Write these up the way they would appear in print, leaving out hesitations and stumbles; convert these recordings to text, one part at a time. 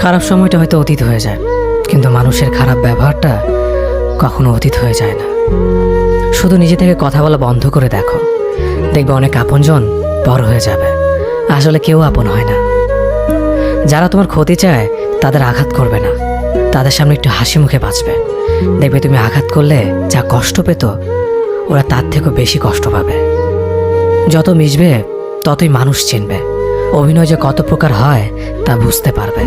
খারাপ সময়টা হয়তো অতীত হয়ে যায়, কিন্তু মানুষের খারাপ ব্যবহারটা কখনো অতীত হয়ে যায় না। শুধু নিজে থেকে কথা বলা বন্ধ করে দেখো, দেখবে অনেক আপনজন বড় হয়ে যাবে। আসলে কেউ আপন হয় না। যারা তোমার ক্ষতি চায় তাদের আঘাত করবে না, তাদের সামনে একটু হাসি মুখে বাঁচবে। দেখবে তুমি আঘাত করলে যা কষ্ট পেত, ওরা তার থেকেও বেশি কষ্ট পাবে। যত মিশবে ততই মানুষ চিনবে, অভিনয় যে কত প্রকার হয় তা বুঝতে পারবে।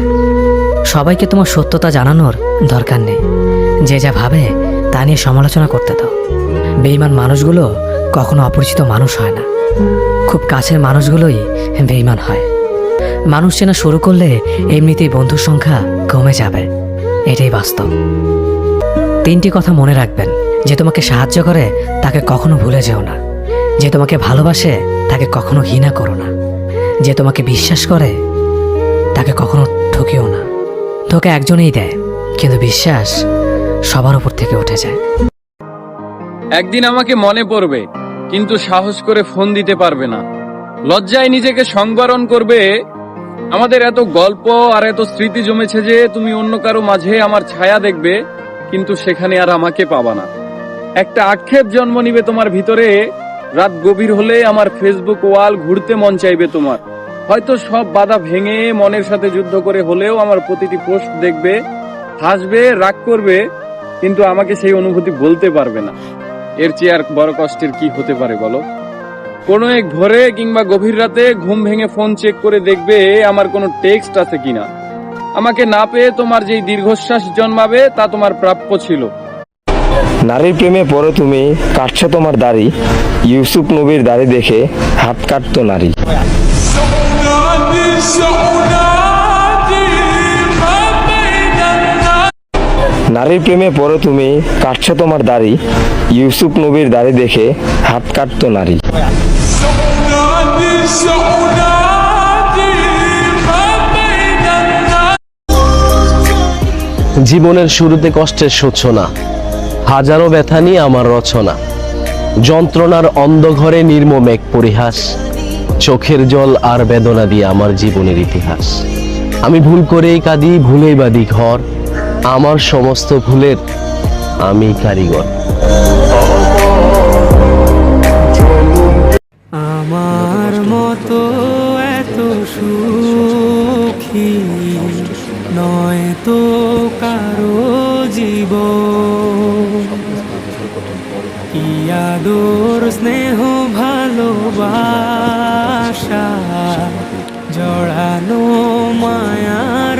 সবাইকে তোমার সত্যতা জানানোর দরকার নেই, যে যা ভাবে তা নিয়ে সমালোচনা করতে দাও। বেঈমান মানুষগুলো কখনো অপরিচিত মানুষ হয় না, খুব কাছের মানুষগুলোই বেঈমান হয়। মানুষ চেনা শুরু করলে এমনিতেই বন্ধুর সংখ্যা কমে যাবে, এটাই বাস্তব। 3টি কথা মনে রাখবেন: যে তোমাকে সাহায্য করে তাকে কখনো ভুলে যেও না, যে তোমাকে ভালোবাসে তাকে কখনো ঘৃণা করো না, যে তোমাকে বিশ্বাস করে তাকে কখনো ঠকিও না। ধোঁকা একজনেই দেয়, কিন্তু বিশ্বাস সবার উপর থেকে উঠে যায়। একদিন আমাকে মনে পড়বে, কিন্তু সাহস করে ফোন দিতে পারবে না। লজ্জায় নিজেকে সংবরণ করবে। আমাদের এত গল্প আর এত স্মৃতি জমেছে যে তুমি অন্য কারো মাঝে আমার ছায়া দেখবে, কিন্তু সেখানে আর আমাকে পাবা না। একটা আক্ষেপ জন্ম নিবে তোমার ভিতরে। রাত গভীর হলে আমার ফেসবুক ওয়াল ঘুরতে মন চাইবে তোমার। হয়তো সব বাধা ভেঙে মনের সাথে যুদ্ধ করে হলেও আমার প্রতিটি পোস্ট দেখবে, হাসবে, রাগ করবে, কিন্তু আমাকে সেই অনুভূতি বলতে পারবে না। এর চেয়ে আর বড় কষ্টের কি হতে পারে বলো? কোনো এক ভোরে কিংবা গভীর রাতে ঘুম ভেঙে ফোন চেক করে দেখবে আমার কোনো টেক্সট আছে কিনা। আমাকে না পেয়ে তোমার যেই দীর্ঘশ্বাস জন্মাবে তা তোমার প্রাপ্য ছিল। নারীর প্রেমে পড়ো তুমি, কাটছো তোমার দাড়ি। ইউসুফ নবীর দাড়ি দেখে হাত কাটতো নারী। নারীর প্রেমে পড়ো তুমি, কাটছো তোমার দাড়ি। ইউসুফ নবীর দাড়ি দেখে হাত কাটতো নারী। জীবনের শুরুতে কষ্টের সূচনা, হাজারো ব্যথা নিয়ে আমার রচনা। যন্ত্রণার অন্ধঘরে নির্মম এক পরিহাস, চোখের জল আর বেদনা দিয়ে আমার জীবনের ইতিহাস। আমি ভুল করেই কাঁদি, ভুলেই বাঁধি ঘর, আমার সমস্ত ভুলের আমি কারিগর। আমার মতো এত সুখী নয় তো কারো জীবন। কি আদর স্নেহ ভালোবাসা জড়ানো মায়ার